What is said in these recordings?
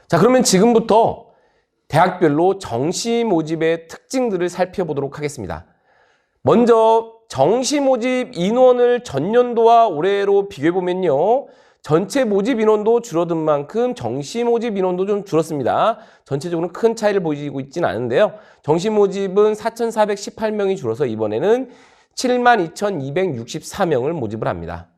자, 그러면 지금부터 대학별로 정시 모집의 특징들을 살펴보도록 하겠습니다. 먼저 정시 모집 인원을 전년도와 올해로 비교해보면요. 전체 모집 인원도 줄어든 만큼 정시 모집 인원도 좀 줄었습니다. 전체적으로 큰 차이를 보이고 있지는 않은데요. 정시 모집은 4,418명이 줄어서 이번에는 72,264명을 모집을 합니다.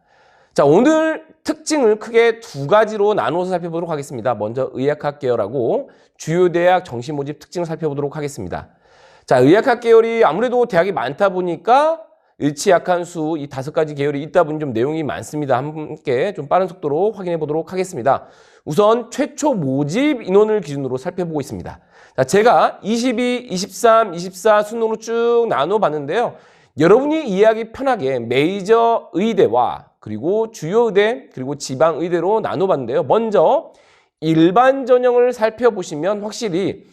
자, 오늘 특징을 크게 두 가지로 나누어서 살펴보도록 하겠습니다. 먼저 의학학 계열하고 주요 대학 정시 모집 특징을 살펴보도록 하겠습니다. 자, 의학학 계열이 아무래도 대학이 많다 보니까 일치약한 수 이 5가지 계열이 있다 보니 좀 내용이 많습니다. 함께 좀 빠른 속도로 확인해 보도록 하겠습니다. 우선 최초 모집 인원을 기준으로 살펴보고 있습니다. 자, 제가 22, 23, 24 순으로 쭉 나눠 봤는데요. 여러분이 이해하기 편하게 메이저 의대와 그리고 주요 의대 그리고 지방 의대로 나눠 봤는데요. 먼저 일반 전형을 살펴보시면 확실히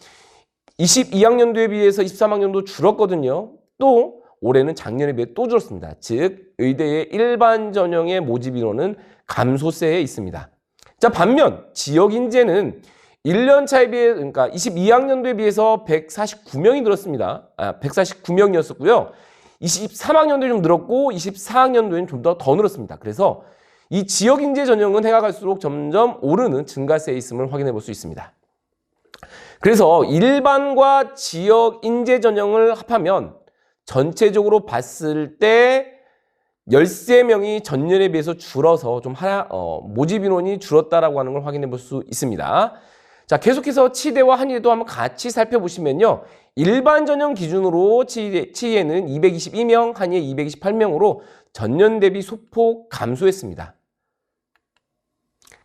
22학년도에 비해서 23학년도 줄었거든요. 또 올해는 작년에 비해 또 줄었습니다. 즉 의대의 일반 전형의 모집 인원은 감소세에 있습니다. 자, 반면 지역 인재는 1년 차에 비해 그러니까 22학년도에 비해서 149명이 늘었습니다. 149명이었었고요. 23학년도에 좀 늘었고 24학년도에는 좀 더 늘었습니다. 그래서 이 지역 인재 전형은 해가 갈수록 점점 오르는 증가세에 있음을 확인해 볼 수 있습니다. 그래서 일반과 지역 인재 전형을 합하면 전체적으로 봤을 때 13명이 전년에 비해서 줄어서 좀 모집 인원이 줄었다라고 하는 걸 확인해 볼 수 있습니다. 자, 계속해서 치대와 한의대도 한번 같이 살펴보시면요. 일반 전형 기준으로 치의에는 222명, 한의에 228명으로 전년 대비 소폭 감소했습니다.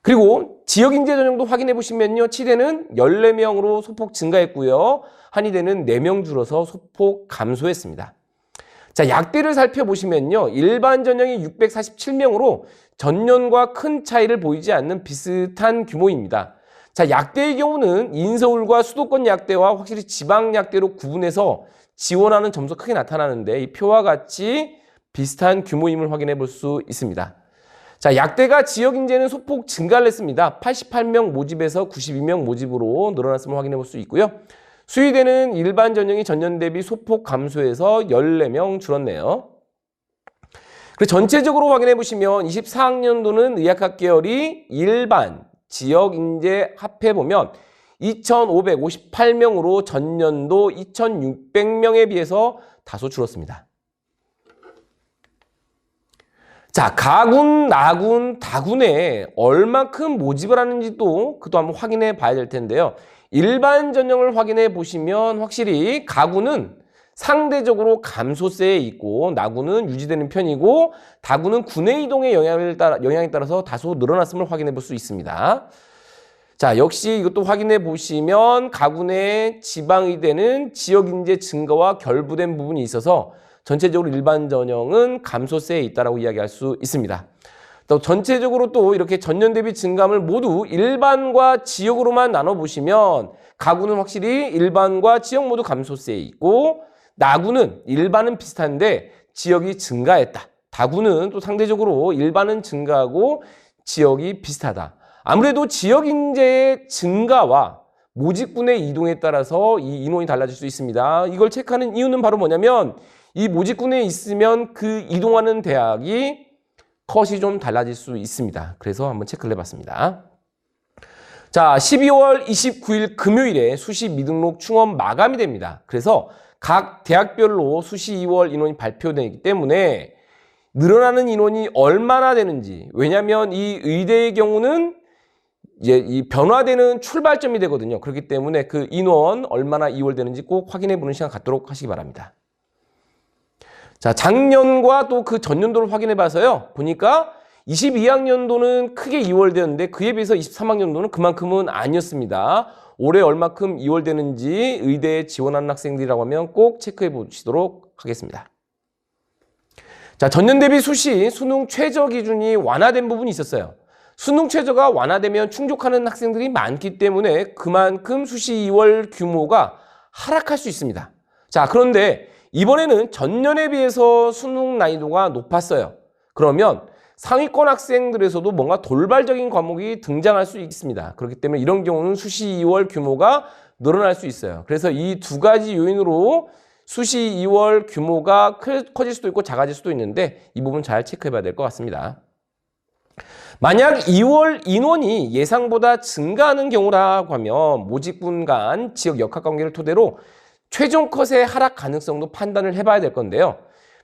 그리고 지역 인재 전형도 확인해 보시면요. 치대는 14명으로 소폭 증가했고요. 한의대는 4명 줄어서 소폭 감소했습니다. 자, 약대를 살펴보시면요. 일반 전형이 647명으로 전년과 큰 차이를 보이지 않는 비슷한 규모입니다. 자, 약대의 경우는 인서울과 수도권 약대와 확실히 지방 약대로 구분해서 지원하는 점수가 크게 나타나는데 이 표와 같이 비슷한 규모임을 확인해 볼 수 있습니다. 자, 약대가 지역 인재는 소폭 증가를 했습니다. 88명 모집에서 92명 모집으로 늘어났음을 확인해 볼 수 있고요. 수의대는 일반 전형이 전년 대비 소폭 감소해서 14명 줄었네요. 그리고 전체적으로 확인해 보시면 24학년도는 의학학 계열이 일반, 지역 인재 합해 보면 2,558명으로 전년도 2,600명에 비해서 다소 줄었습니다. 자, 가군, 나군, 다군에 얼마큼 모집을 하는지도 그도 한번 확인해 봐야 될 텐데요. 일반 전형을 확인해 보시면 확실히 가군은 상대적으로 감소세에 있고 나군은 유지되는 편이고 다군은 군의 이동의 영향에 따라서 다소 늘어났음을 확인해 볼 수 있습니다. 자, 역시 이것도 확인해 보시면 가군의 지방의대는 지역인재 증가와 결부된 부분이 있어서 전체적으로 일반 전형은 감소세에 있다라고 이야기할 수 있습니다. 또 전체적으로 또 이렇게 전년 대비 증감을 모두 일반과 지역으로만 나눠보시면 가구는 확실히 일반과 지역 모두 감소세에 있고 나구는 일반은 비슷한데 지역이 증가했다. 다구는 또 상대적으로 일반은 증가하고 지역이 비슷하다. 아무래도 지역 인재의 증가와 모집군의 이동에 따라서 이 인원이 달라질 수 있습니다. 이걸 체크하는 이유는 바로 뭐냐면 이 모집군에 있으면 그 이동하는 대학이 컷이 좀 달라질 수 있습니다. 그래서 한번 체크를 해봤습니다. 자, 12월 29일 금요일에 수시 미등록 충원 마감이 됩니다. 그래서 각 대학별로 수시 2월 인원이 발표되기 때문에 늘어나는 인원이 얼마나 되는지, 왜냐하면 이 의대의 경우는 이제 이 변화되는 출발점이 되거든요. 그렇기 때문에 그 인원 얼마나 이월되는지 꼭 확인해 보는 시간 갖도록 하시기 바랍니다. 자, 작년과 또 그 전년도를 확인해 봐서요. 보니까 22학년도는 크게 이월되었는데 그에 비해서 23학년도는 그만큼은 아니었습니다. 올해 얼마큼 이월되는지 의대에 지원하는 학생들이라고 하면 꼭 체크해 보시도록 하겠습니다. 자, 전년 대비 수시 수능 최저 기준이 완화된 부분이 있었어요. 수능 최저가 완화되면 충족하는 학생들이 많기 때문에 그만큼 수시 2월 규모가 하락할 수 있습니다. 자, 그런데 이번에는 전년에 비해서 수능 난이도가 높았어요. 그러면 상위권 학생들에서도 뭔가 돌발적인 과목이 등장할 수 있습니다. 그렇기 때문에 이런 경우는 수시 2월 규모가 늘어날 수 있어요. 그래서 이 두 가지 요인으로 수시 2월 규모가 커질 수도 있고 작아질 수도 있는데 이 부분 잘 체크해 봐야 될 것 같습니다. 만약 2월 인원이 예상보다 증가하는 경우라고 하면 모집군 간 지역 역학관계를 토대로 최종 컷의 하락 가능성도 판단을 해봐야 될 건데요.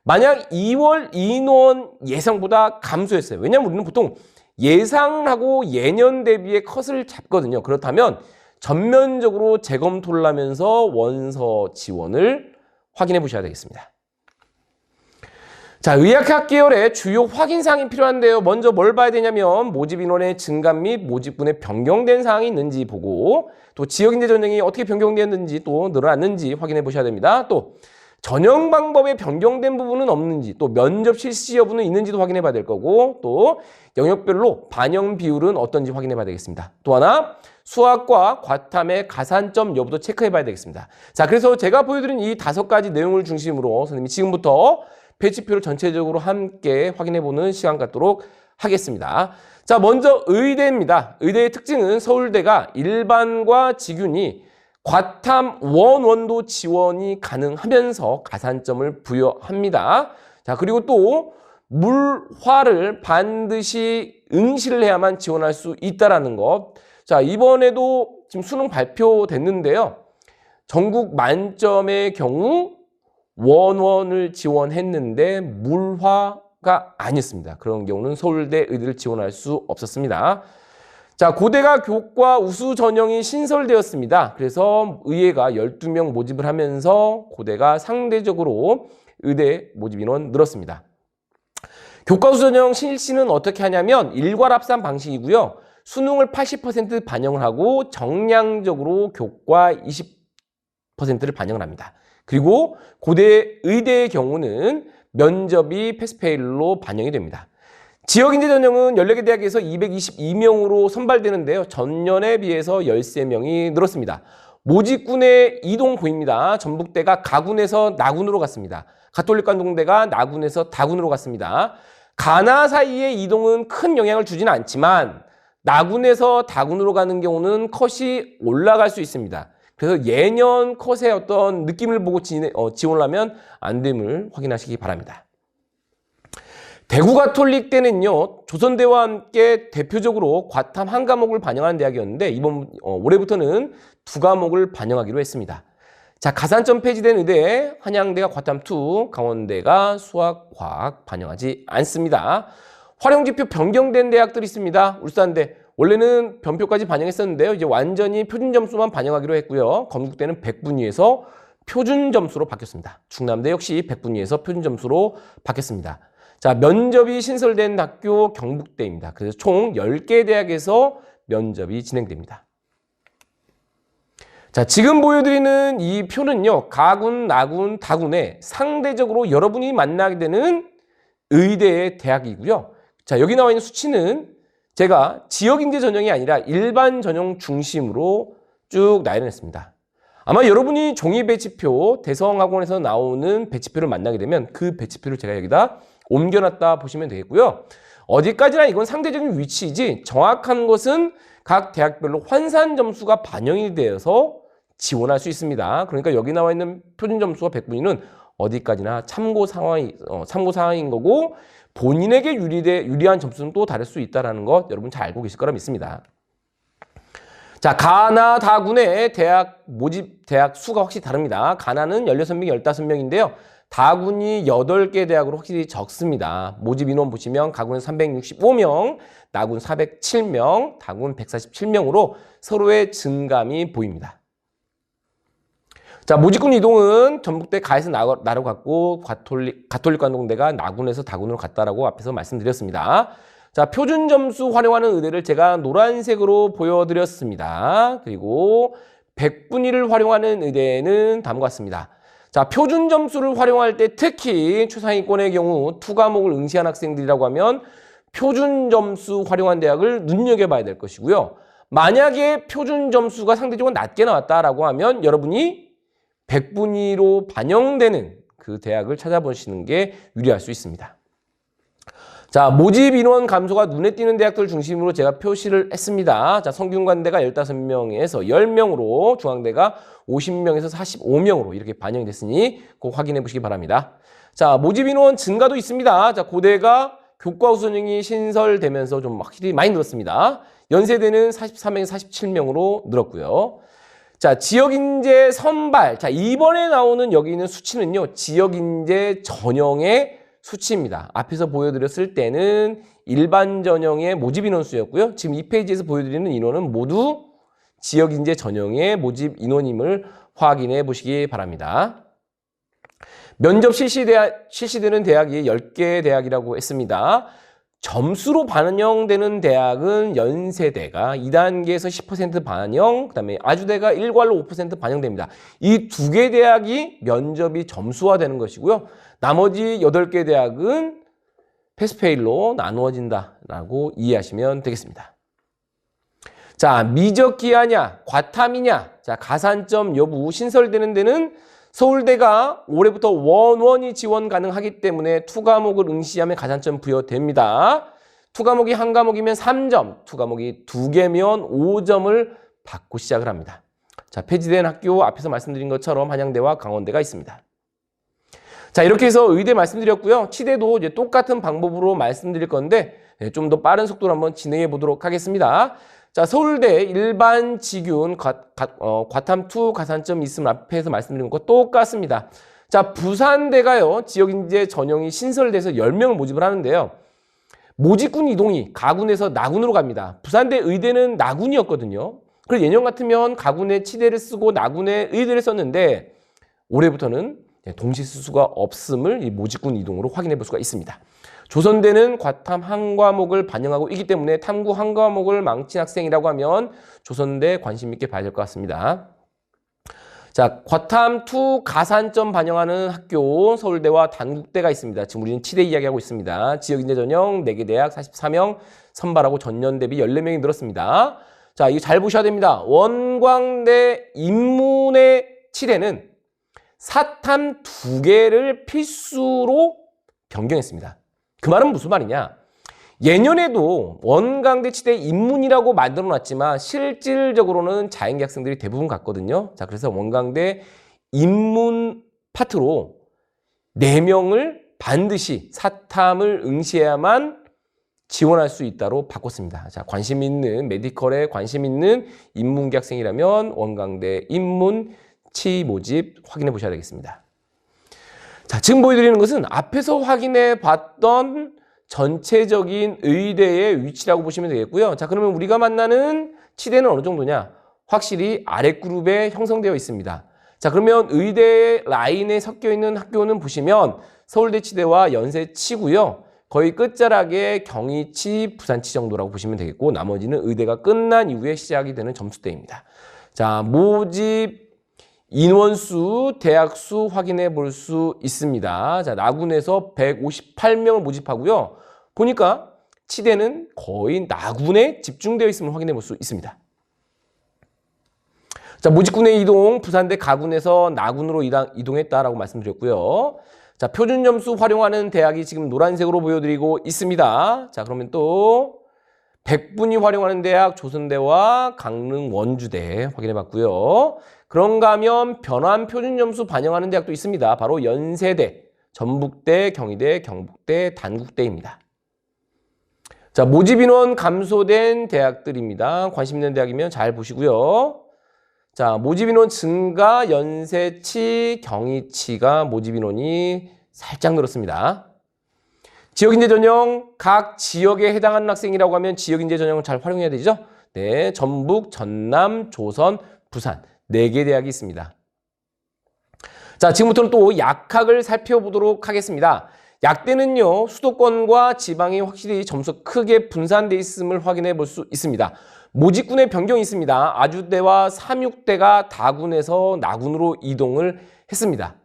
만약 2월 인원 예상보다 감소했어요. 왜냐하면 우리는 보통 예상하고 예년 대비의 컷을 잡거든요. 그렇다면 전면적으로 재검토를 하면서 원서 지원을 확인해 보셔야 되겠습니다. 자, 의학학 계열의 주요 확인사항이 필요한데요. 먼저 뭘 봐야 되냐면 모집 인원의 증감 및 모집군에 변경된 사항이 있는지 보고 또 지역인재 전형이 어떻게 변경되었는지 또 늘어났는지 확인해 보셔야 됩니다. 또 전형 방법에 변경된 부분은 없는지 또 면접 실시 여부는 있는지도 확인해 봐야 될 거고 또 영역별로 반영 비율은 어떤지 확인해 봐야 되겠습니다. 또 하나 수학과 과탐의 가산점 여부도 체크해 봐야 되겠습니다. 자, 그래서 제가 보여드린 이 5가지 내용을 중심으로 선생님이 지금부터 배치표를 전체적으로 함께 확인해 보는 시간 갖도록 하겠습니다. 자, 먼저 의대입니다. 의대의 특징은 서울대가 일반과 직윤이 과탐 원원도 지원이 가능하면서 가산점을 부여합니다. 자, 그리고 또 물화를 반드시 응시를 해야만 지원할 수 있다라는 것. 자, 이번에도 지금 수능 발표됐는데요. 전국 만점의 경우 원원을 지원했는데 물화가 아니었습니다. 그런 경우는 서울대 의대를 지원할 수 없었습니다. 자, 고대가 교과 우수 전형이 신설되었습니다. 그래서 의예가 12명 모집을 하면서 고대가 상대적으로 의대 모집 인원 늘었습니다. 교과 우수 전형 실시는 어떻게 하냐면 일괄합산 방식이고요. 수능을 80% 반영을 하고 정량적으로 교과 20%를 반영을 합니다. 그리고 고대 의대의 경우는 면접이 패스페일로 반영이 됩니다. 지역인재 전형은 14개 대학에서 222명으로 선발되는데요. 전년에 비해서 13명이 늘었습니다. 모집군의 이동 보입니다. 전북대가 가군에서 나군으로 갔습니다. 가톨릭관동대가 나군에서 다군으로 갔습니다. 가나 사이의 이동은 큰 영향을 주지는 않지만 나군에서 다군으로 가는 경우는 컷이 올라갈 수 있습니다. 그래서 예년 컷의 어떤 느낌을 보고 지원을 하면 안 됨을 확인하시기 바랍니다. 대구 가톨릭 때는요, 조선대와 함께 대표적으로 과탐 한 과목을 반영하는 대학이었는데 이번 올해부터는 2과목을 반영하기로 했습니다. 자, 가산점 폐지된 의대 한양대가 과탐 2, 강원대가 수학, 과학 반영하지 않습니다. 활용지표 변경된 대학들이 있습니다. 울산대 원래는 변표까지 반영했었는데요. 이제 완전히 표준 점수만 반영하기로 했고요. 건국대는 100분위에서 표준 점수로 바뀌었습니다. 충남대 역시 100분위에서 표준 점수로 바뀌었습니다. 자, 면접이 신설된 학교 경북대입니다. 그래서 총 10개 대학에서 면접이 진행됩니다. 자, 지금 보여드리는 이 표는요, 가군, 나군, 다군에 상대적으로 여러분이 만나게 되는 의대의 대학이고요. 자, 여기 나와 있는 수치는 제가 지역인재 전형이 아니라 일반 전형 중심으로 쭉 나열했습니다. 아마 여러분이 종이 배치표, 대성학원에서 나오는 배치표를 만나게 되면 그 배치표를 제가 여기다 옮겨놨다 보시면 되겠고요. 어디까지나 이건 상대적인 위치이지 정확한 것은 각 대학별로 환산 점수가 반영이 되어서 지원할 수 있습니다. 그러니까 여기 나와 있는 표준 점수가 100분위는 어디까지나 참고 사항인 거고 본인에게 유리한 점수는 또 다를 수 있다는 것 여러분 잘 알고 계실 거라 믿습니다. 자, 가나 다군의 대학 모집 대학 수가 확실히 다릅니다. 가나는 16명, 15명인데요. 다군이 8개 대학으로 확실히 적습니다. 모집 인원 보시면 가군은 365명, 나군 407명, 다군 147명으로 서로의 증감이 보입니다. 자, 모집군 이동은 전북대 가에서 나로 갔고 가톨릭관동대가 나군에서 다군으로 갔다라고 앞에서 말씀드렸습니다. 자, 표준 점수 활용하는 의대를 제가 노란색으로 보여드렸습니다. 그리고 100분위를 활용하는 의대는 다음과 같습니다. 자, 표준 점수를 활용할 때 특히 최상위권의 경우 2과목을 응시한 학생들이라고 하면 표준 점수 활용한 대학을 눈여겨봐야 될 것이고요. 만약에 표준 점수가 상대적으로 낮게 나왔다라고 하면 여러분이 100분위로 반영되는 그 대학을 찾아보시는 게 유리할 수 있습니다. 자, 모집 인원 감소가 눈에 띄는 대학들 중심으로 제가 표시를 했습니다. 자, 성균관대가 15명에서 10명으로, 중앙대가 50명에서 45명으로 이렇게 반영이 됐으니 꼭 확인해 보시기 바랍니다. 자, 모집 인원 증가도 있습니다. 자, 고대가 교과후 선생이 신설되면서 좀 확실히 많이 늘었습니다. 연세대는 43명에서 47명으로 늘었고요. 자, 지역인재 선발. 자, 이번에 나오는 여기 있는 수치는요, 지역인재 전형의 수치입니다. 앞에서 보여드렸을 때는 일반 전형의 모집 인원 수였고요. 지금 이 페이지에서 보여드리는 인원은 모두 지역인재 전형의 모집 인원임을 확인해 보시기 바랍니다. 면접 실시되는 대학이 10개 대학이라고 했습니다. 점수로 반영되는 대학은 연세대가 2단계에서 10% 반영, 그 다음에 아주대가 일괄로 5% 반영됩니다. 이 두 개 대학이 면접이 점수화되는 것이고요. 나머지 8개 대학은 패스페일로 나누어진다라고 이해하시면 되겠습니다. 자, 미적기하냐, 과탐이냐, 자, 가산점 여부 신설되는 데는 서울대가 올해부터 원원이 지원 가능하기 때문에 투과목을 응시하면 가산점 부여됩니다. 투과목이 한 과목이면 3점, 투과목이 2개면 5점을 받고 시작을 합니다. 자, 폐지된 학교 앞에서 말씀드린 것처럼 한양대와 강원대가 있습니다. 자, 이렇게 해서 의대 말씀드렸고요. 치대도 이제 똑같은 방법으로 말씀드릴 건데 좀 더 빠른 속도로 한번 진행해 보도록 하겠습니다. 자, 서울대 일반 직윤 과탐2 가산점 있음 앞에서 말씀드린 것과 똑같습니다. 자, 부산대가요, 지역인재 전형이 신설돼서 10명을 모집을 하는데요. 모집군 이동이 가군에서 나군으로 갑니다. 부산대 의대는 나군이었거든요. 그래서 예년 같으면 가군에 치대를 쓰고 나군에 의대를 썼는데 올해부터는 동시 쓸 수가 없음을 이 모집군 이동으로 확인해 볼 수가 있습니다. 조선대는 과탐 한 과목을 반영하고 있기 때문에 탐구 한 과목을 망친 학생이라고 하면 조선대 관심 있게 봐야 될 것 같습니다. 자, 과탐2 가산점 반영하는 학교 서울대와 단국대가 있습니다. 지금 우리는 치대 이야기하고 있습니다. 지역인재 전형 4개 대학 44명 선발하고 전년 대비 14명이 늘었습니다. 자, 이거 잘 보셔야 됩니다. 원광대 인문의 치대는 사탐 2개를 필수로 변경했습니다. 그 말은 무슨 말이냐? 예년에도 원광대 치대 인문이라고 만들어 놨지만 실질적으로는 자연계 학생들이 대부분 갔거든요. 자, 그래서 원광대 인문 파트로 4명을 반드시 사탐을 응시해야만 지원할 수 있다로 바꿨습니다. 자, 관심 있는 메디컬에 관심 있는 인문계 학생이라면 원광대 인문 치 모집 확인해 보셔야 되겠습니다. 자, 지금 보여드리는 것은 앞에서 확인해 봤던 전체적인 의대의 위치라고 보시면 되겠고요. 자, 그러면 우리가 만나는 치대는 어느 정도냐? 확실히 아랫그룹에 형성되어 있습니다. 자, 그러면 의대 라인에 섞여 있는 학교는 보시면 서울대 치대와 연세치고요. 거의 끝자락에 경희치, 부산치 정도라고 보시면 되겠고 나머지는 의대가 끝난 이후에 시작이 되는 점수대입니다. 자, 모집 인원수, 대학수 확인해 볼 수 있습니다. 자, 나군에서 158명을 모집하고요. 보니까 치대는 거의 나군에 집중되어 있음을 확인해 볼 수 있습니다. 자, 모집군의 이동, 부산대 가군에서 나군으로 이동했다라고 말씀드렸고요. 자, 표준 점수 활용하는 대학이 지금 노란색으로 보여드리고 있습니다. 자, 그러면 또 100분이 활용하는 대학 조선대와 강릉 원주대 확인해 봤고요. 그런가 하면 변환 표준 점수 반영하는 대학도 있습니다. 바로 연세대, 전북대, 경희대, 경북대, 단국대입니다. 자, 모집 인원 감소된 대학들입니다. 관심 있는 대학이면 잘 보시고요. 자, 모집 인원 증가, 연세치, 경희치가 모집 인원이 살짝 늘었습니다. 지역인재 전형, 각 지역에 해당하는 학생이라고 하면 지역인재 전형을 잘 활용해야 되죠. 네, 전북, 전남, 조선, 부산 4개 대학이 있습니다. 자, 지금부터는 또 약학을 살펴보도록 하겠습니다. 약대는요, 수도권과 지방이 확실히 점수 크게 분산되어 있음을 확인해 볼 수 있습니다. 모집군의 변경이 있습니다. 아주대와 삼육대가 다군에서 나군으로 이동을 했습니다.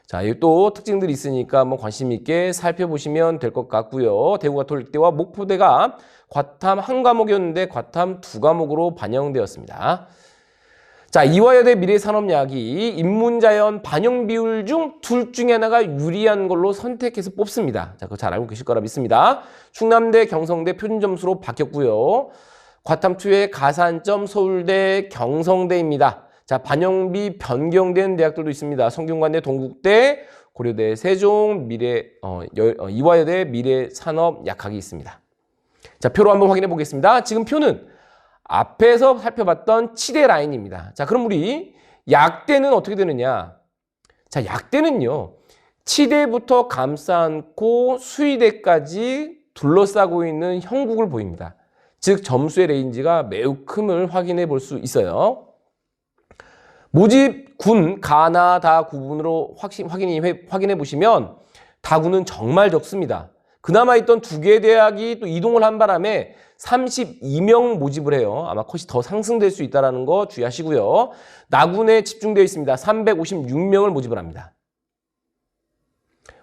자, 이 또 특징들이 있으니까 한번 관심 있게 살펴보시면 될 것 같고요. 대구가톨릭대와 목포대가 과탐 한 과목이었는데 과탐 2과목으로 반영되었습니다. 자, 이화여대 미래산업야학이 인문자연 반영 비율 중 둘 중에 하나가 유리한 걸로 선택해서 뽑습니다. 자, 그거 잘 알고 계실 거라 믿습니다. 충남대, 경성대 표준 점수로 바뀌었고요. 과탐2의 가산점 서울대, 경성대입니다. 자, 반영비 변경된 대학들도 있습니다. 성균관대, 동국대, 고려대, 세종, 이화여대 미래산업약학이 있습니다. 자, 표로 한번 확인해 보겠습니다. 지금 표는 앞에서 살펴봤던 치대 라인입니다. 자, 그럼 우리 약대는 어떻게 되느냐? 자, 약대는요, 치대부터 감싸 안고 수의대까지 둘러싸고 있는 형국을 보입니다. 즉, 점수의 레인지가 매우 큼을 확인해 볼 수 있어요. 모집 군, 가나, 다 구분으로 확인해 보시면 다군은 정말 적습니다. 그나마 있던 두 개 대학이 또 이동을 한 바람에 32명 모집을 해요. 아마 컷이 더 상승될 수 있다는 거 주의하시고요. 나군에 집중되어 있습니다. 356명을 모집을 합니다.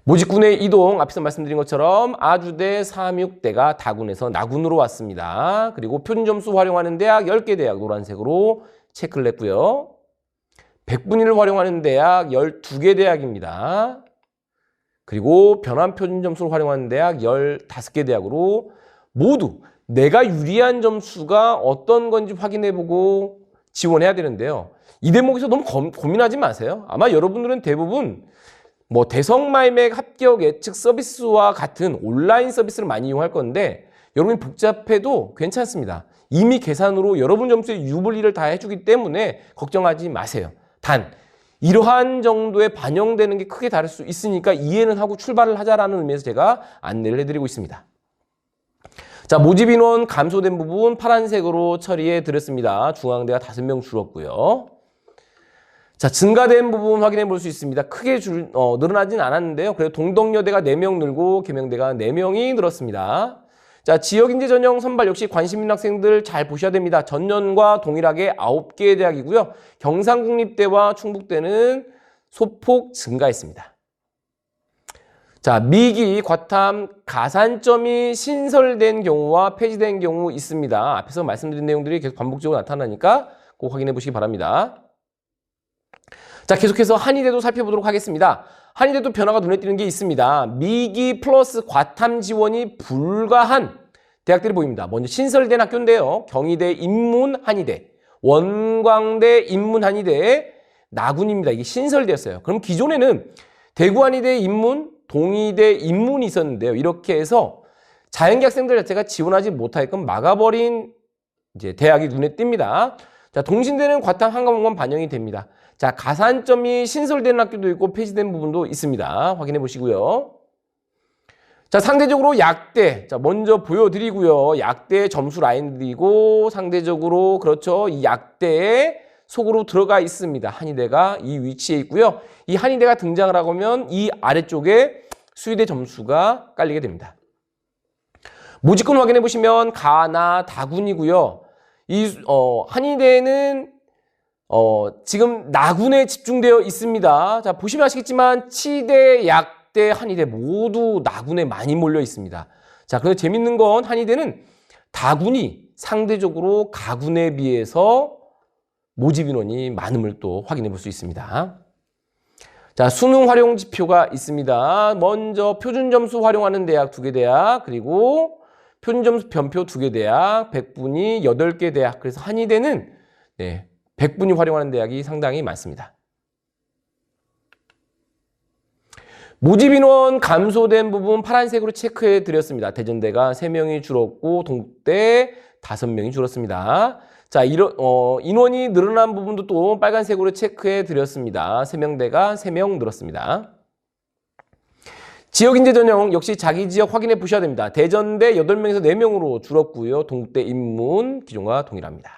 모집군의 이동, 앞에서 말씀드린 것처럼 아주대, 삼육대가 다군에서 나군으로 왔습니다. 그리고 표준점수 활용하는 대학 10개 대학 노란색으로 체크를 했고요. 백분위를 활용하는 대학 12개 대학입니다. 그리고 변환 표준점수를 활용하는 대학 15개 대학으로 모두 내가 유리한 점수가 어떤 건지 확인해보고 지원해야 되는데요. 이 대목에서 너무 고민하지 마세요. 아마 여러분들은 대부분 뭐 대성말맥 합격 예측 서비스와 같은 온라인 서비스를 많이 이용할 건데 여러분이 복잡해도 괜찮습니다. 이미 계산으로 여러분 점수의 유불리를 다 해주기 때문에 걱정하지 마세요. 단 이러한 정도에 반영되는 게 크게 다를 수 있으니까 이해는 하고 출발을 하자라는 의미에서 제가 안내를 해드리고 있습니다. 자, 모집 인원 감소된 부분 파란색으로 처리해 드렸습니다. 중앙대가 5명 줄었고요. 자, 증가된 부분 확인해 볼 수 있습니다. 크게 늘어나진 않았는데요. 그래도 동덕여대가 4명 늘고 계명대가 4명이 늘었습니다. 자, 지역인재 전형 선발 역시 관심 있는 학생들 잘 보셔야 됩니다. 전년과 동일하게 9개의 대학이고요. 경상국립대와 충북대는 소폭 증가했습니다. 자, 미기, 과탐, 가산점이 신설된 경우와 폐지된 경우 있습니다. 앞에서 말씀드린 내용들이 계속 반복적으로 나타나니까 꼭 확인해 보시기 바랍니다. 자, 계속해서 한의대도 살펴보도록 하겠습니다. 한의대도 변화가 눈에 띄는 게 있습니다. 미기 플러스 과탐 지원이 불가한 대학들이 보입니다. 먼저 신설된 학교인데요. 경희대 인문한의대, 원광대 인문한의대, 나군입니다. 이게 신설되었어요. 그럼 기존에는 대구한의대 인문, 동의대 인문이 있었는데요. 이렇게 해서 자연계 학생들 자체가 지원하지 못하게끔 막아버린 이제 대학이 눈에 띕니다. 자, 동신대는 과탐 한 과목만 반영이 됩니다. 자, 가산점이 신설된 학교도 있고 폐지된 부분도 있습니다. 확인해 보시고요. 자, 상대적으로 약대. 자, 먼저 보여드리고요. 약대 점수 라인 드리고 상대적으로 그렇죠. 이 약대에 속으로 들어가 있습니다. 한의대가 이 위치에 있고요. 이 한의대가 등장을 하면 이 아래쪽에 수의대 점수가 깔리게 됩니다. 모집군 확인해 보시면 가나 다군이고요. 이 한의대는 지금 나군에 집중되어 있습니다. 자, 보시면 아시겠지만 치대, 약대, 한의대 모두 나군에 많이 몰려 있습니다. 자, 그런데 재밌는 건 한의대는 다군이 상대적으로 가군에 비해서 모집 인원이 많음을 또 확인해 볼 수 있습니다. 자, 수능 활용 지표가 있습니다. 먼저 표준 점수 활용하는 대학 2개 대학, 그리고 표준 점수 변표 2개 대학, 백분위 8개 대학. 그래서 한의대는 백분위 활용하는 대학이 상당히 많습니다. 모집 인원 감소된 부분 파란색으로 체크해 드렸습니다. 대전대가 3명이 줄었고 동국대 5명이 줄었습니다. 자, 인원이 늘어난 부분도 또 빨간색으로 체크해 드렸습니다. 세명대가 3명 늘었습니다. 지역인재 전형 역시 자기 지역 확인해 보셔야 됩니다. 대전대 8명에서 4명으로 줄었고요. 동국대 인문 기존과 동일합니다.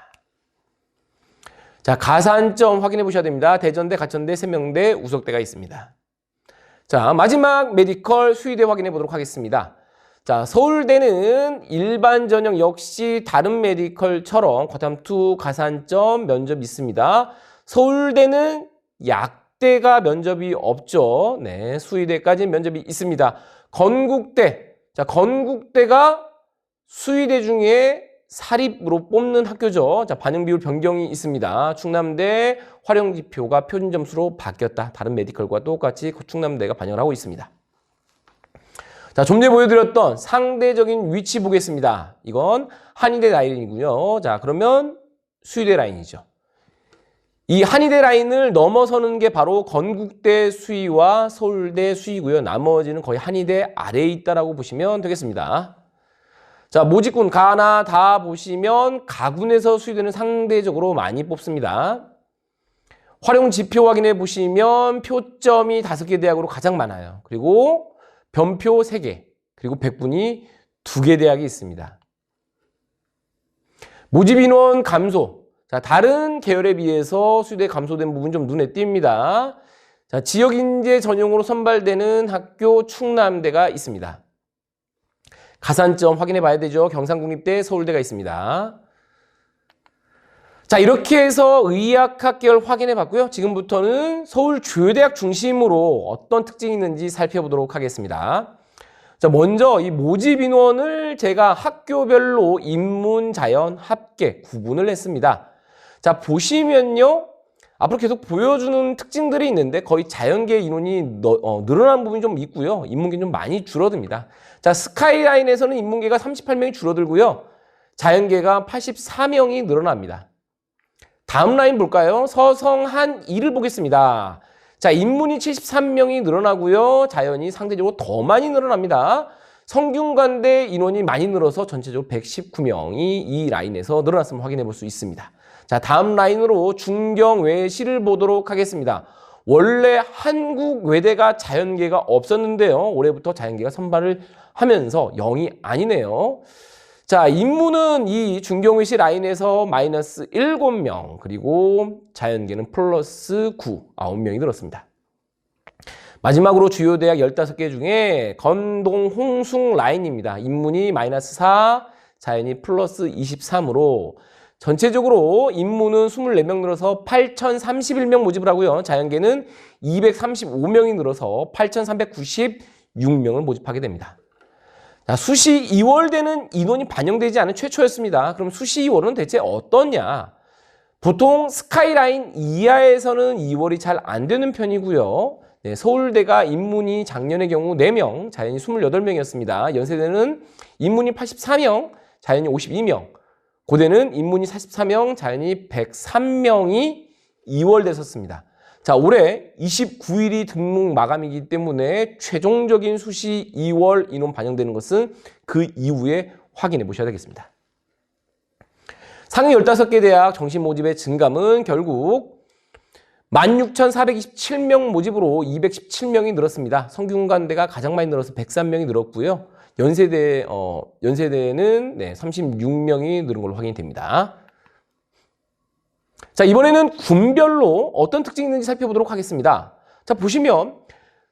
자, 가산점 확인해 보셔야 됩니다. 대전대, 가천대, 3명대, 우석대가 있습니다. 자, 마지막 메디컬 수의대 확인해 보도록 하겠습니다. 자, 서울대는 일반 전형 역시 다른 메디컬처럼 과탐2 가산점 면접이 있습니다. 서울대는 약대가 면접이 없죠. 네, 수의대까지 면접이 있습니다. 건국대. 자, 건국대가 수의대 중에 사립으로 뽑는 학교죠. 자, 반영 비율 변경이 있습니다. 충남대 활용 지표가 표준 점수로 바뀌었다. 다른 메디컬과 똑같이 충남대가 반영을 하고 있습니다. 자, 좀 전에 보여드렸던 상대적인 위치 보겠습니다. 이건 한의대 라인이고요. 자, 그러면 수의대 라인이죠. 이 한의대 라인을 넘어서는 게 바로 건국대 수의와 서울대 수의고요. 나머지는 거의 한의대 아래에 있다라고 보시면 되겠습니다. 자, 모집군 가나 다 보시면 가군에서 수의대는 상대적으로 많이 뽑습니다. 활용 지표 확인해 보시면 표점이 5개 대학으로 가장 많아요. 그리고 변표 3개, 그리고 백분위 2개 대학이 있습니다. 모집 인원 감소. 자, 다른 계열에 비해서 수의대 감소된 부분 좀 눈에 띕니다. 자, 지역 인재 전용으로 선발되는 학교 충남대가 있습니다. 가산점 확인해 봐야 되죠. 경상국립대, 서울대가 있습니다. 자, 이렇게 해서 의학학 계열 확인해 봤고요. 지금부터는 서울 주요 대학 중심으로 어떤 특징이 있는지 살펴보도록 하겠습니다. 자, 먼저 이 모집 인원을 제가 학교별로 인문, 자연, 합계 구분을 했습니다. 자, 보시면요. 앞으로 계속 보여주는 특징들이 있는데 거의 자연계 인원이 늘어난 부분이 좀 있고요. 인문계는 좀 많이 줄어듭니다. 자, 스카이라인에서는 인문계가 38명이 줄어들고요. 자연계가 84명이 늘어납니다. 다음 라인 볼까요? 서성한 2를 보겠습니다. 자, 인문이 73명이 늘어나고요. 자연이 상대적으로 더 많이 늘어납니다. 성균관대 인원이 많이 늘어서 전체적으로 119명이 이 라인에서 늘어났음을 확인해 볼 수 있습니다. 자, 다음 라인으로 중경외시를 보도록 하겠습니다. 원래 한국외대가 자연계가 없었는데요. 올해부터 자연계가 선발을 하면서 0이 아니네요. 자, 인문은 이 중경외시 라인에서 마이너스 7명, 그리고 자연계는 플러스 9명이 늘었습니다. 마지막으로 주요 대학 15개 중에 건동 홍숭 라인입니다. 인문이 마이너스 4, 자연이 플러스 23으로 전체적으로 인문은 24명 늘어서 8,031명 모집을 하고요. 자연계는 235명이 늘어서 8,396명을 모집하게 됩니다. 자, 수시 2월대는 인원이 반영되지 않은 최초였습니다. 그럼 수시 2월은 대체 어떠냐? 보통 스카이라인 이하에서는 2월이 잘 안 되는 편이고요. 네, 서울대가 인문이 작년의 경우 4명, 자연이 28명이었습니다. 연세대는 인문이 84명, 자연이 52명. 고대는 인문이 44명, 자연이 103명이 2월 됐었습니다. 자, 올해 29일이 등록 마감이기 때문에 최종적인 수시 2월 인원 반영되는 것은 그 이후에 확인해 보셔야 되겠습니다. 상위 15개 대학 정시 모집의 증감은 결국 16,427명 모집으로 217명이 늘었습니다. 성균관대가 가장 많이 늘어서 103명이 늘었고요. 연세대는 36명이 늘은 걸로 확인이 됩니다. 자, 이번에는 군별로 어떤 특징이 있는지 살펴보도록 하겠습니다. 자, 보시면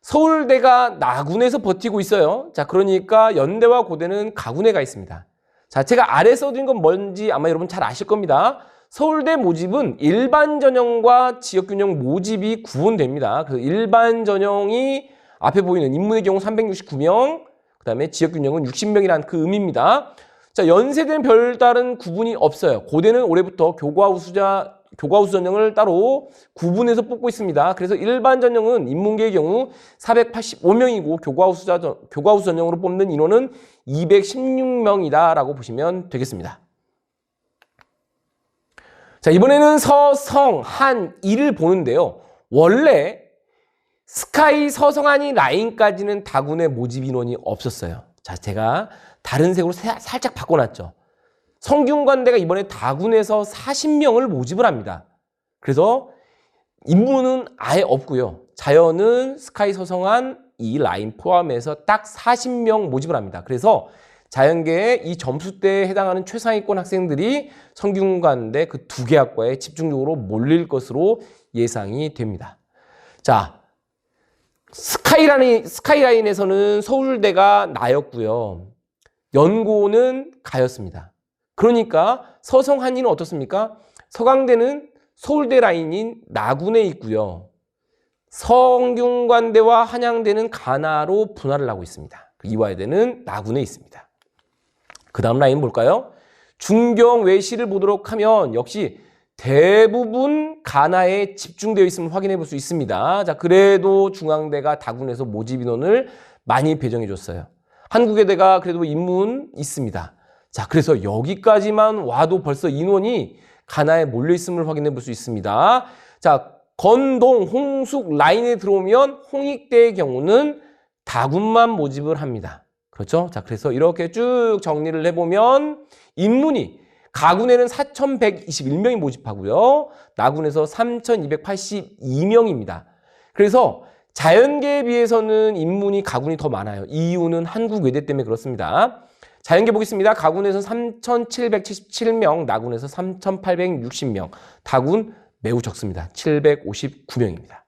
서울대가 나군에서 버티고 있어요. 자, 그러니까 연대와 고대는 가군에 가 있습니다. 자, 제가 아래 써둔 건 뭔지 아마 여러분 잘 아실 겁니다. 서울대 모집은 일반 전형과 지역 균형 모집이 구분됩니다. 그 일반 전형이 앞에 보이는 인문의 경우 369명, 그 다음에 지역 균형은 60명이라는 그 의미입니다. 자, 연세대는 별다른 구분이 없어요. 고대는 올해부터 교과 우수 전형을 따로 구분해서 뽑고 있습니다. 그래서 일반 전형은 인문계의 경우 485명이고 교과 우수 전형으로 뽑는 인원은 216명이다라고 보시면 되겠습니다. 자, 이번에는 서성한 2를 보는데요. 원래 스카이 서성한이 라인까지는 다군의 모집 인원이 없었어요. 자, 제가 다른 색으로 살짝 바꿔놨죠. 성균관대가 이번에 다군에서 40명을 모집을 합니다. 그래서 인문은 아예 없고요. 자연은 스카이 서성한 이 라인 포함해서 딱 40명 모집을 합니다. 그래서 자연계의 이 점수대에 해당하는 최상위권 학생들이 성균관대 그 2개 학과에 집중적으로 몰릴 것으로 예상이 됩니다. 자, 스카이라인에서는 서울대가 나였고요. 연고는 가였습니다. 그러니까 서성한이는 어떻습니까? 서강대는 서울대 라인인 나군에 있고요. 성균관대와 한양대는 가나로 분할을 하고 있습니다. 이화여대는 나군에 있습니다. 그 다음 라인 볼까요? 중경 외시를 보도록 하면 역시 대부분 가나에 집중되어 있음을 확인해 볼 수 있습니다. 자, 그래도 중앙대가 다군에서 모집 인원을 많이 배정해 줬어요. 한국외대가 그래도 인문 있습니다. 자, 그래서 여기까지만 와도 벌써 인원이 가나에 몰려 있음을 확인해 볼 수 있습니다. 자, 건동, 홍숙 라인에 들어오면 홍익대의 경우는 다군만 모집을 합니다. 그렇죠? 자, 그래서 이렇게 쭉 정리를 해보면 인문이 가군에는 4,121명이 모집하고요. 나군에서 3,282명입니다. 그래서 자연계에 비해서는 인문이 가군이 더 많아요. 이유는 한국외대 때문에 그렇습니다. 자연계 보겠습니다. 가군에서 3,777명, 나군에서 3,860명, 다군 매우 적습니다. 759명입니다.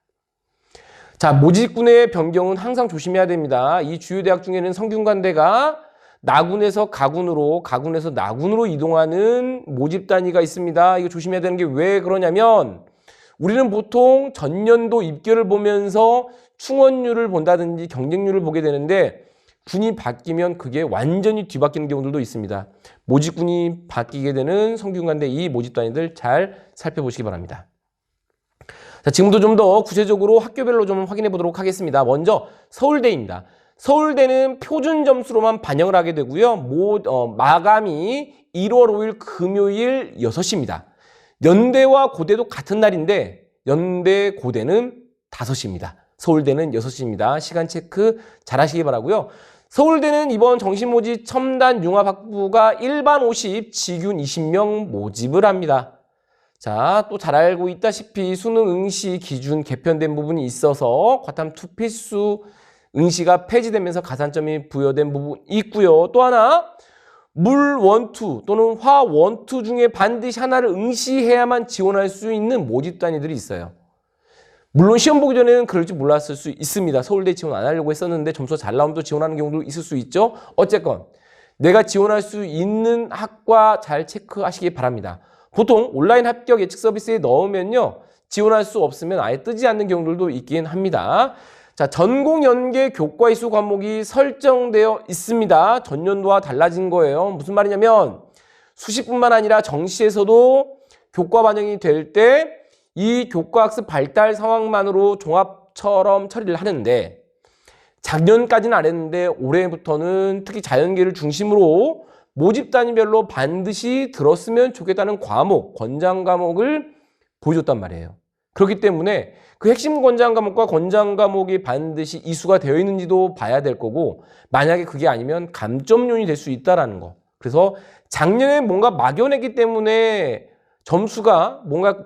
자, 모집군의 변경은 항상 조심해야 됩니다. 이 주요 대학 중에는 성균관대가 나군에서 가군으로, 가군에서 나군으로 이동하는 모집 단위가 있습니다. 이거 조심해야 되는 게 왜 그러냐면 우리는 보통 전년도 입결을 보면서 충원율을 본다든지 경쟁률을 보게 되는데 군이 바뀌면 그게 완전히 뒤바뀌는 경우들도 있습니다. 모집군이 바뀌게 되는 성균관대 이 모집 단위들 잘 살펴보시기 바랍니다. 자, 지금도 좀 더 구체적으로 학교별로 좀 확인해 보도록 하겠습니다. 먼저 서울대입니다. 서울대는 표준 점수로만 반영을 하게 되고요. 마감이 1월 5일 금요일 6시입니다. 연대와 고대도 같은 날인데 연대, 고대는 5시입니다. 서울대는 6시입니다. 시간 체크 잘 하시기 바라고요. 서울대는 이번 정시모집 첨단 융합학부가 일반 50, 지균 20명 모집을 합니다. 자, 또 잘 알고 있다시피 수능 응시 기준 개편된 부분이 있어서 과탐 투필수 응시가 폐지되면서 가산점이 부여된 부분이 있고요. 또 하나 물 원투 또는 화 원투 중에 반드시 하나를 응시해야만 지원할 수 있는 모집 단위들이 있어요. 물론 시험 보기 전에는 그럴 줄 몰랐을 수 있습니다. 서울대 지원 안 하려고 했었는데 점수가 잘 나오면 또 지원하는 경우도 있을 수 있죠. 어쨌건 내가 지원할 수 있는 학과 잘 체크하시기 바랍니다. 보통 온라인 합격 예측 서비스에 넣으면요, 지원할 수 없으면 아예 뜨지 않는 경우들도 있긴 합니다. 자, 전공 연계 교과 이수 과목이 설정되어 있습니다. 전년도와 달라진 거예요. 무슨 말이냐면 수시뿐만 아니라 정시에서도 교과 반영이 될 때 이 교과 학습 발달 상황만으로 종합처럼 처리를 하는데 작년까지는 안 했는데 올해부터는 특히 자연계를 중심으로 모집 단위별로 반드시 들었으면 좋겠다는 과목, 권장 과목을 보여줬단 말이에요. 그렇기 때문에 그 핵심 권장 과목과 권장 과목이 반드시 이수가 되어 있는지도 봐야 될 거고 만약에 그게 아니면 감점 요인이 될 수 있다는 거. 그래서 작년에 뭔가 막연했기 때문에 점수가 뭔가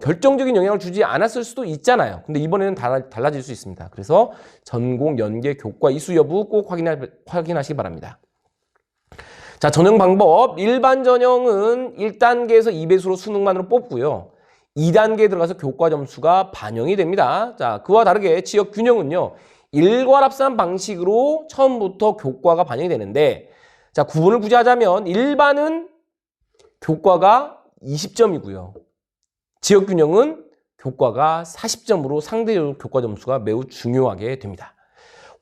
결정적인 영향을 주지 않았을 수도 있잖아요. 근데 이번에는 달라질 수 있습니다. 그래서 전공, 연계, 교과 이수 여부 꼭 확인하시기 바랍니다. 자, 전형 방법. 일반 전형은 1단계에서 2배수로 수능만으로 뽑고요. 2단계에 들어가서 교과 점수가 반영이 됩니다. 자, 그와 다르게 지역 균형은요, 일괄합산 방식으로 처음부터 교과가 반영이 되는데, 자, 구분을 굳이 하자면 일반은 교과가 20점이고요. 지역 균형은 교과가 40점으로 상대적으로 교과 점수가 매우 중요하게 됩니다.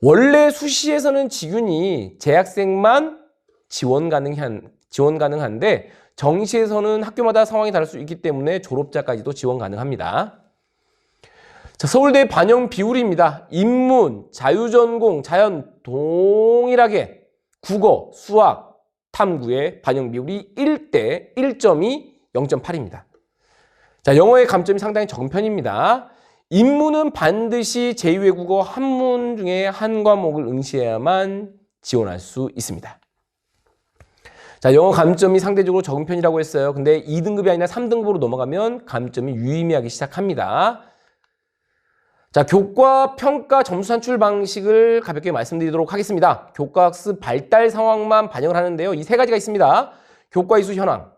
원래 수시에서는 지균이 재학생만 지원 가능한데 정시에서는 학교마다 상황이 다를 수 있기 때문에 졸업자까지도 지원 가능합니다. 자, 서울대 반영 비율입니다. 인문, 자유전공, 자연 동일하게 국어, 수학, 탐구의 반영 비율이 1대 1.2, 0.8입니다. 자, 영어의 감점이 상당히 적은 편입니다. 인문은 반드시 제2외국어 한문 중에 한 과목을 응시해야만 지원할 수 있습니다. 자, 영어 감점이 상대적으로 적은 편이라고 했어요. 근데 2등급이 아니라 3등급으로 넘어가면 감점이 유의미하기 시작합니다. 자, 교과 평가 점수 산출 방식을 가볍게 말씀드리도록 하겠습니다. 교과 학습 발달 상황만 반영을 하는데요. 이 세 가지가 있습니다. 교과 이수 현황,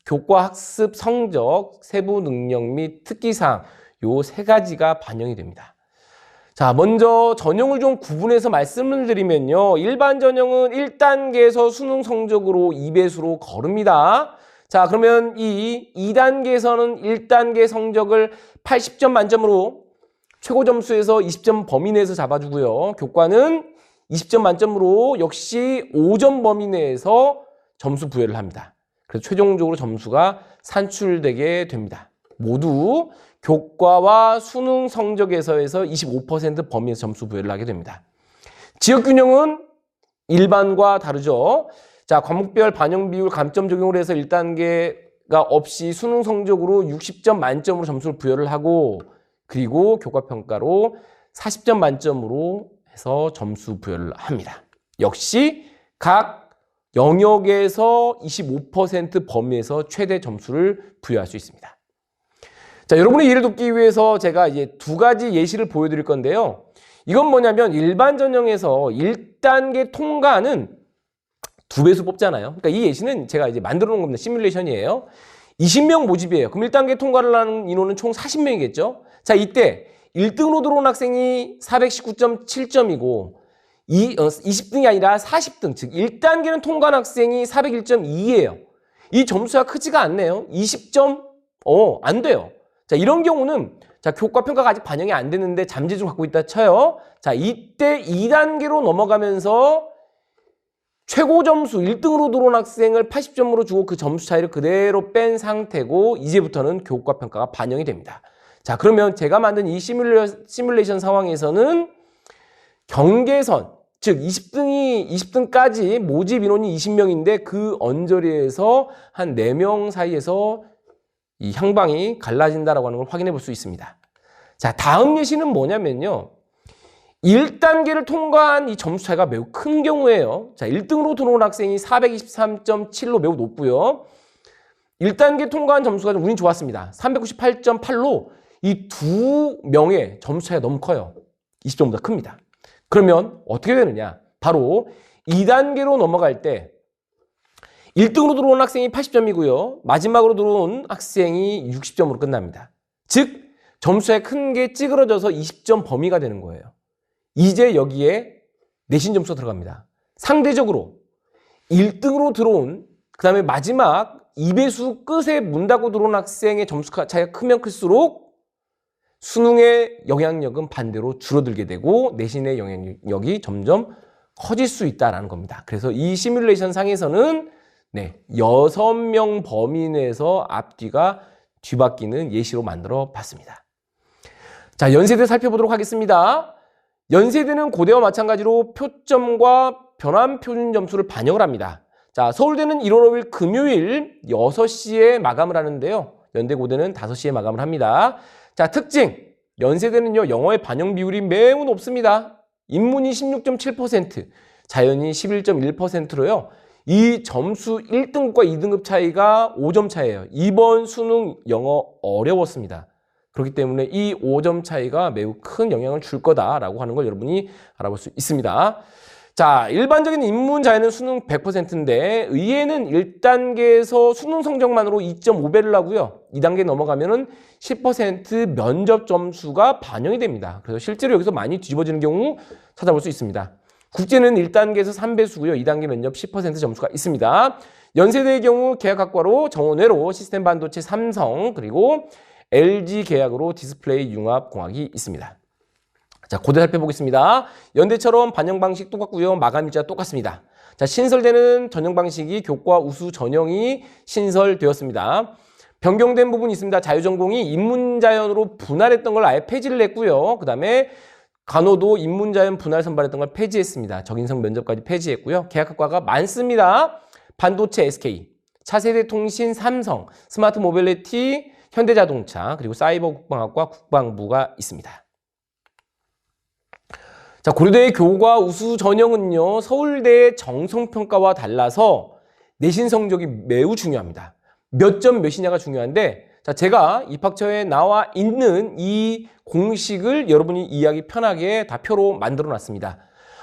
교과 학습 성적, 세부 능력 및 특기사항, 요 세 가지가 반영이 됩니다. 자, 먼저 전형을 좀 구분해서 말씀을 드리면요. 일반 전형은 1단계에서 수능 성적으로 2배수로 거릅니다. 자, 그러면 이 2단계에서는 1단계 성적을 80점 만점으로 최고 점수에서 20점 범위 내에서 잡아주고요. 교과는 20점 만점으로 역시 5점 범위 내에서 점수 부여를 합니다. 그래서 최종적으로 점수가 산출되게 됩니다. 모두 교과와 수능 성적에서에서 25% 범위에서 점수 부여를 하게 됩니다. 지역균형은 일반과 다르죠. 자, 과목별 반영 비율 감점 적용을 해서 1단계가 없이 수능 성적으로 60점 만점으로 점수를 부여를 하고, 그리고 교과평가로 40점 만점으로 해서 점수 부여를 합니다. 역시 각 영역에서 25% 범위에서 최대 점수를 부여할 수 있습니다. 자, 여러분의 이해를 돕기 위해서 제가 이제 두 가지 예시를 보여드릴 건데요. 이건 뭐냐면 일반 전형에서 1단계 통과는 2배수 뽑잖아요. 그러니까 이 예시는 제가 이제 만들어 놓은 겁니다. 시뮬레이션이에요. 20명 모집이에요. 그럼 1단계 통과를 하는 인원은 총 40명이겠죠. 자, 이때 1등으로 들어온 학생이 419.7점이고 20등이 아니라 40등, 즉 1단계는 통과한 학생이 401.2예요. 이 점수가 크지가 않네요. 20점? 안 돼요. 자, 이런 경우는 자, 교과평가가 아직 반영이 안 됐는데 잠재적으로 갖고 있다 쳐요. 자, 이때 2단계로 넘어가면서 최고 점수 1등으로 들어온 학생을 80점으로 주고 그 점수 차이를 그대로 뺀 상태고 이제부터는 교과평가가 반영이 됩니다. 자, 그러면 제가 만든 이 시뮬레이션 상황에서는 경계선, 즉 20등까지 모집 인원이 20명인데 그 언저리에서 한 4명 사이에서 이 향방이 갈라진다라고 하는 걸 확인해 볼 수 있습니다. 자, 다음 예시는 뭐냐면요. 1단계를 통과한 이 점수 차이가 매우 큰 경우예요. 자, 1등으로 들어온 학생이 423.7로 매우 높고요. 1단계 통과한 점수가 좀 운이 좋았습니다. 398.8로 이 두 명의 점수 차이가 너무 커요. 20점보다 큽니다. 그러면 어떻게 되느냐? 바로 2단계로 넘어갈 때 1등으로 들어온 학생이 80점이고요. 마지막으로 들어온 학생이 60점으로 끝납니다. 즉 점수 차이가 큰 게 찌그러져서 20점 범위가 되는 거예요. 이제 여기에 내신 점수가 들어갑니다. 상대적으로 1등으로 들어온 그 다음에 마지막 2배수 끝에 문 닫고 들어온 학생의 점수 차이가 크면 클수록 수능의 영향력은 반대로 줄어들게 되고 내신의 영향력이 점점 커질 수 있다는 겁니다. 그래서 이 시뮬레이션 상에서는 6명 범위 내에서 앞뒤가 뒤바뀌는 예시로 만들어 봤습니다. 자, 연세대 살펴보도록 하겠습니다. 연세대는 고대와 마찬가지로 표점과 변환 표준 점수를 반영을 합니다. 자, 서울대는 1월 5일 금요일 6시에 마감을 하는데요. 연대 고대는 5시에 마감을 합니다. 자, 특징. 연세대는요, 영어의 반영 비율이 매우 높습니다. 인문이 16.7%, 자연이 11.1%로요. 이 점수 1등급과 2등급 차이가 5점 차이예요. 이번 수능 영어 어려웠습니다. 그렇기 때문에 이 5점 차이가 매우 큰 영향을 줄 거다라고 하는 걸 여러분이 알아볼 수 있습니다. 자, 일반적인 인문 자연은 수능 100%인데 의예는 1단계에서 수능 성적만으로 2.5배를 하고요. 2단계 넘어가면은 10% 면접 점수가 반영이 됩니다. 그래서 실제로 여기서 많이 뒤집어지는 경우 찾아볼 수 있습니다. 국제는 1단계에서 3배수고요. 2단계 면접 10% 점수가 있습니다. 연세대의 경우 계약학과로 정원외로 시스템 반도체 삼성 그리고 LG 계약으로 디스플레이 융합공학이 있습니다. 자, 고대 살펴보겠습니다. 연대처럼 반영 방식 똑같고요. 마감 일자 똑같습니다. 자, 신설되는 전형 방식이 교과 우수 전형이 신설되었습니다. 변경된 부분이 있습니다. 자유전공이 인문자연으로 분할했던 걸 아예 폐지를 했고요. 그 다음에 간호도 인문자연 분할 선발했던 걸 폐지했습니다. 적인성 면접까지 폐지했고요. 계약학과가 많습니다. 반도체 SK, 차세대 통신 삼성, 스마트 모빌리티 현대자동차, 그리고 사이버 국방학과 국방부가 있습니다. 자, 고려대의 교과 우수 전형은요, 서울대의 정성평가와 달라서 내신 성적이 매우 중요합니다. 몇 점 몇이냐가 중요한데, 자, 제가 입학처에 나와 있는 이 공식을 여러분이 이해하기 편하게 다 표로 만들어 놨습니다.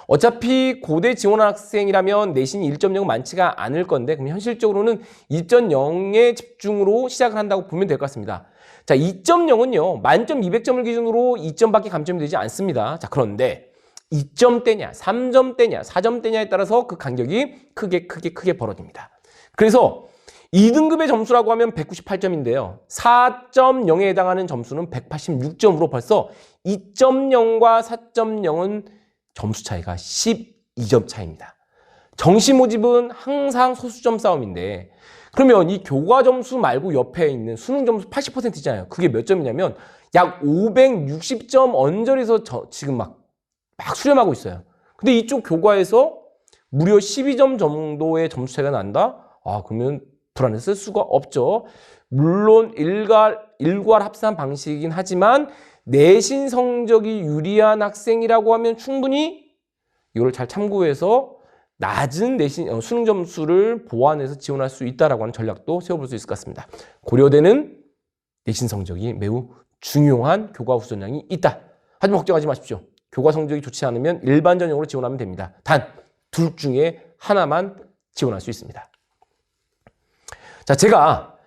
어차피 고대 지원한 학생이라면 내신이 1.0은 많지가 않을 건데, 그럼 현실적으로는 2.0의 집중으로 시작을 한다고 보면 될 것 같습니다. 자, 2.0은요, 만점 200점을 기준으로 2점밖에 감점이 되지 않습니다. 자, 그런데 2점대냐, 3점대냐, 4점대냐에 따라서 그 간격이 크게 벌어집니다. 그래서 2등급의 점수라고 하면 198점인데요. 4.0에 해당하는 점수는 186점으로 벌써 2.0과 4.0은 점수 차이가 12점 차이입니다. 정시 모집은 항상 소수점 싸움인데 그러면 이 교과 점수 말고 옆에 있는 수능 점수 80%잖아요. 그게 몇 점이냐면 약 560점 언저리에서 지금 막 수렴하고 있어요. 근데 이쪽 교과에서 무려 12점 정도의 점수 차이가 난다? 그러면 불안해서 쓸 수가 없죠. 물론 일괄 합산 방식이긴 하지만 내신 성적이 유리한 학생이라고 하면 충분히 이걸 잘 참고해서 낮은 내신 수능 점수를 보완해서 지원할 수 있다라고 하는 전략도 세워볼 수 있을 것 같습니다. 고려대는 내신 성적이 매우 중요한 교과 후수 전형이 있다. 하지만 걱정하지 마십시오. 교과 성적이 좋지 않으면 일반 전형으로 지원하면 됩니다. 단 둘 중에 하나만 지원할 수 있습니다. 자, 제가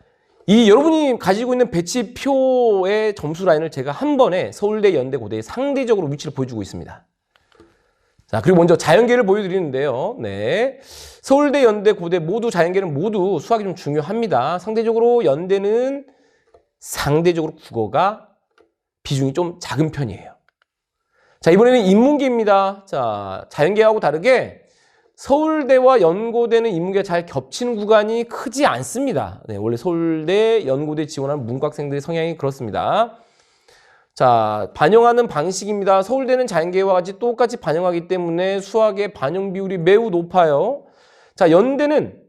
이 여러분이 가지고 있는 배치표의 점수 라인을 제가 한 번에 서울대, 연대, 고대의 상대적으로 위치를 보여주고 있습니다. 자, 그리고 먼저 자연계를 보여드리는데요. 네. 서울대, 연대, 고대 모두 자연계는 모두 수학이 좀 중요합니다. 상대적으로 연대는 상대적으로 국어가 비중이 좀 작은 편이에요. 자, 이번에는 인문계입니다. 자, 자연계하고 다르게 서울대와 연고대는 인문계가 잘 겹치는 구간이 크지 않습니다. 네, 원래 서울대, 연고대 지원하는 문과학생들의 성향이 그렇습니다. 자, 반영하는 방식입니다. 서울대는 자연계와 같이 똑같이 반영하기 때문에 수학의 반영 비율이 매우 높아요. 자, 연대는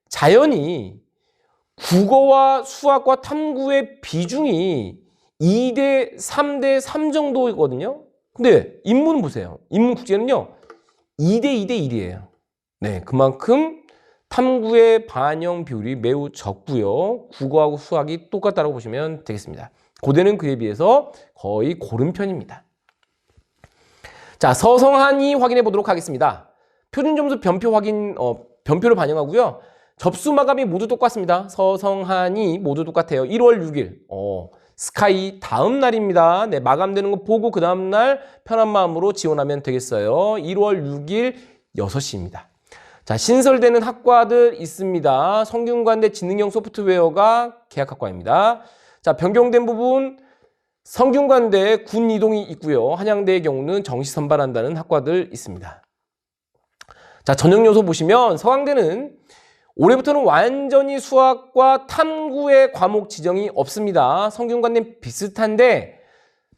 자연히 국어와 수학과 탐구의 비중이 2대 3대 3 정도거든요. 근데 인문은 보세요. 인문 국제는요. 2대 2대 1이에요. 네, 그만큼 탐구의 반영 비율이 매우 적고요. 국어하고 수학이 똑같다고 보시면 되겠습니다. 고대는 그에 비해서 거의 고른 편입니다. 자, 서성한이 확인해 보도록 하겠습니다. 표준 점수 변표 확인, 변표를 반영하고요. 접수 마감이 모두 똑같습니다. 서성한이 모두 똑같아요. 1월 6일. 스카이 다음 날입니다. 네, 마감되는 거 보고 그 다음 날 편한 마음으로 지원하면 되겠어요. 1월 6일 6시입니다. 자, 신설되는 학과들 있습니다. 성균관대 지능형 소프트웨어가 계약학과입니다. 자, 변경된 부분 성균관대 군 이동이 있고요. 한양대의 경우는 정시 선발한다는 학과들 있습니다. 자, 전형 요소 보시면 서강대는 올해부터는 완전히 수학과 탐구의 과목 지정이 없습니다. 성균관대는 비슷한데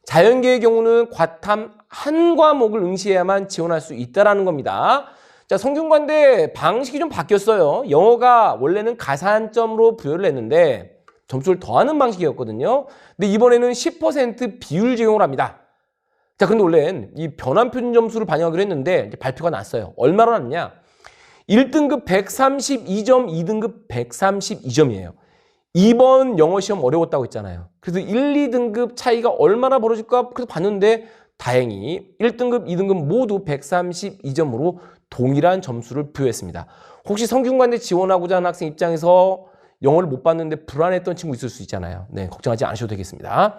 자연계의 경우는 과탐 한 과목을 응시해야만 지원할 수 있다는 겁니다. 자, 성균관대 방식이 좀 바뀌었어요. 영어가 원래는 가산점으로 부여를 했는데 점수를 더하는 방식이었거든요. 근데 이번에는 10% 비율 적용을 합니다. 자, 근데 원래는 이 변환 표준 점수를 반영하기로 했는데 이제 발표가 났어요. 얼마로 났냐? 1등급 132점, 2등급 132점이에요. 이번 영어 시험 어려웠다고 했잖아요. 그래서 1, 2등급 차이가 얼마나 벌어질까? 그래서 봤는데 다행히 1등급, 2등급 모두 132점으로 동일한 점수를 부여했습니다. 혹시 성균관대 지원하고자 하는 학생 입장에서 영어를 못 봤는데 불안했던 친구 있을 수 있잖아요. 네, 걱정하지 않으셔도 되겠습니다.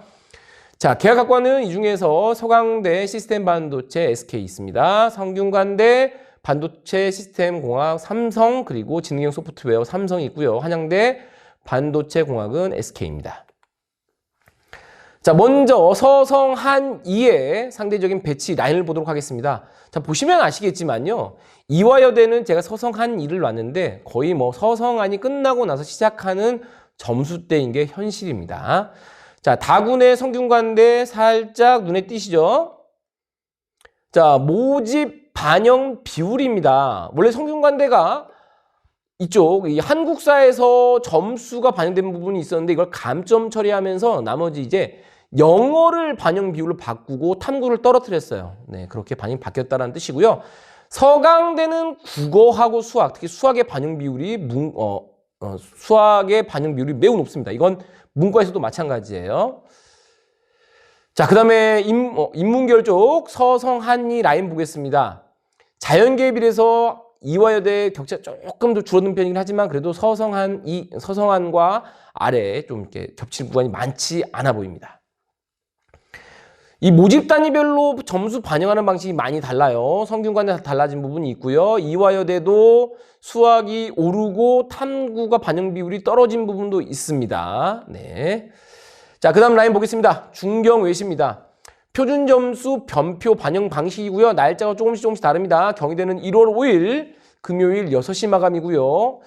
자, 계약학과는 이 중에서 서강대 시스템 반도체 SK 있습니다. 성균관대 반도체 시스템 공학 삼성, 그리고 지능형 소프트웨어 삼성이 있고요. 한양대 반도체 공학은 SK입니다. 자, 먼저 서성한이의 상대적인 배치 라인을 보도록 하겠습니다. 자, 보시면 아시겠지만요. 이화여대는 제가 서성한이를 놨는데 거의 뭐 서성한이 끝나고 나서 시작하는 점수대인 게 현실입니다. 자, 다군의 성균관대 살짝 눈에 띄시죠? 자, 모집 반영 비율입니다. 원래 성균관대가 이쪽 이 한국사에서 점수가 반영된 부분이 있었는데 이걸 감점 처리하면서 나머지 이제 영어를 반영 비율로 바꾸고 탐구를 떨어뜨렸어요. 네, 그렇게 반영이 바뀌었다는 뜻이고요. 서강대는 국어하고 수학, 특히 수학의 반영 비율이 수학의 반영 비율이 매우 높습니다. 이건 문과에서도 마찬가지예요. 자, 그 다음에 인문계열 쪽 서성한이 라인 보겠습니다. 자연계에 비해서 이화여대 격차 조금 더 줄어든 편이긴 하지만 그래도 서성한과 아래 좀 이렇게 겹치는 구간이 많지 않아 보입니다. 이 모집 단위별로 점수 반영하는 방식이 많이 달라요. 성균관대 달라진 부분이 있고요. 이화여대도 수학이 오르고 탐구가 반영 비율이 떨어진 부분도 있습니다. 네. 자, 그 다음 라인 보겠습니다. 중경외시입니다. 표준 점수 변표 반영 방식이고요. 날짜가 조금씩 다릅니다. 경희대는 1월 5일, 금요일 6시 마감이고요.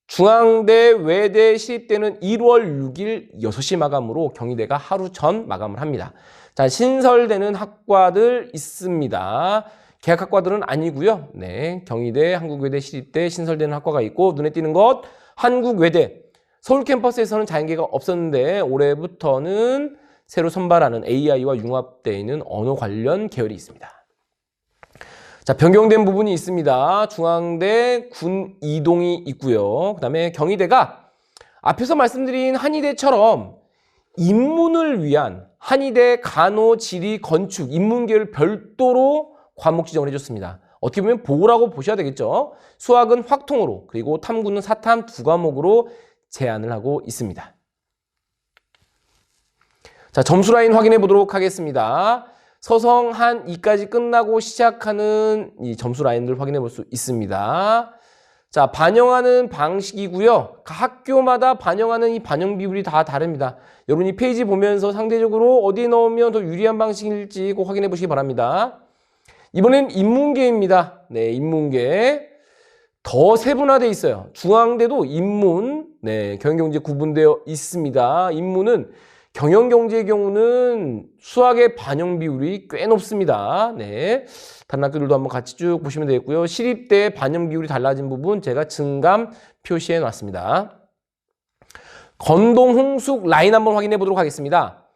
중앙대, 외대, 시립대는 1월 6일 6시 마감으로 경희대가 하루 전 마감을 합니다. 자, 신설되는 학과들 있습니다. 계약학과들은 아니고요. 네, 경희대, 한국외대, 시립대 신설되는 학과가 있고 눈에 띄는 것 한국외대. 서울 캠퍼스에서는 자연계가 없었는데 올해부터는 새로 선발하는 AI와 융합되어 있는 언어 관련 계열이 있습니다. 자, 변경된 부분이 있습니다. 중앙대 군 이동이 있고요. 그 다음에 경희대가 앞에서 말씀드린 한의대처럼 인문을 위한 한의대 간호, 지리, 건축, 인문계를 별도로 과목 지정을 해줬습니다. 어떻게 보면 보고라고 보셔야 되겠죠. 수학은 확통으로 그리고 탐구는 사탐 두 과목으로 제한을 하고 있습니다. 자, 점수 라인 확인해 보도록 하겠습니다. 서성, 한, 2까지 끝나고 시작하는 이 점수 라인들 확인해 볼 수 있습니다. 자, 반영하는 방식이고요. 각 학교마다 반영하는 이 반영 비율이 다 다릅니다. 여러분이 페이지 보면서 상대적으로 어디에 넣으면 더 유리한 방식일지 꼭 확인해 보시기 바랍니다. 이번엔 인문계입니다. 네, 인문계. 더 세분화되어 있어요. 중앙대도 인문, 네, 경영경제 구분되어 있습니다. 인문은 경영경제의 경우는 수학의 반영 비율이 꽤 높습니다. 네, 다른 학교들도 한번 같이 쭉 보시면 되겠고요. 시립대 반영 비율이 달라진 부분 제가 증감 표시해 놨습니다. 건동, 홍숙 라인 한번 확인해 보도록 하겠습니다.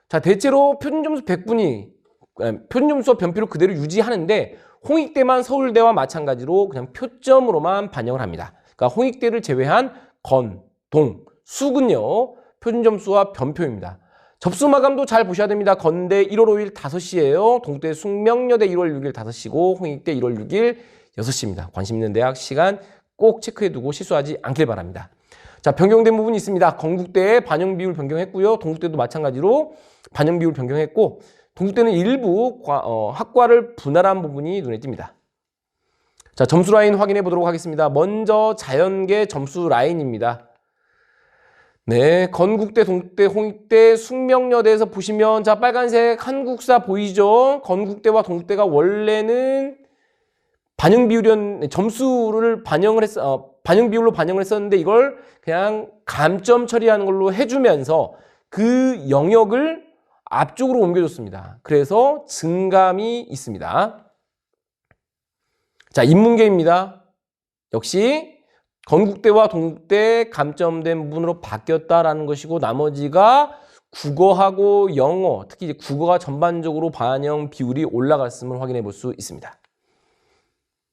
자, 대체로 표준점수 100분이 표준점수와 변표를 그대로 유지하는데 홍익대만 서울대와 마찬가지로 그냥 표점으로만 반영을 합니다. 그러니까 홍익대를 제외한 건, 동, 숙은요. 표준점수와 변표입니다. 접수 마감도 잘 보셔야 됩니다. 건대 1월 5일 5시예요. 동대 숙명여대 1월 6일 5시고 홍익대 1월 6일 6시입니다. 관심 있는 대학 시간 꼭 체크해두고 실수하지 않길 바랍니다. 자, 변경된 부분이 있습니다. 건국대의 반영 비율 변경했고요. 동국대도 마찬가지로 반영 비율 변경했고 동국대는 일부 학과를 분할한 부분이 눈에 띕니다. 자, 점수 라인 확인해 보도록 하겠습니다. 먼저 자연계 점수 라인입니다. 네, 건국대, 동국대, 홍익대, 숙명여대에서 보시면 자, 빨간색 한국사 보이죠? 건국대와 동국대가 원래는 반영 비율은 점수를 반영 비율로 반영을 했었는데 이걸 그냥 감점 처리하는 걸로 해주면서 그 영역을 앞쪽으로 옮겨줬습니다. 그래서 증감이 있습니다. 자, 인문계입니다. 역시 건국대와 동국대 감점된 부분으로 바뀌었다라는 것이고 나머지가 국어하고 영어, 특히 이제 국어가 전반적으로 반영 비율이 올라갔음을 확인해 볼 수 있습니다.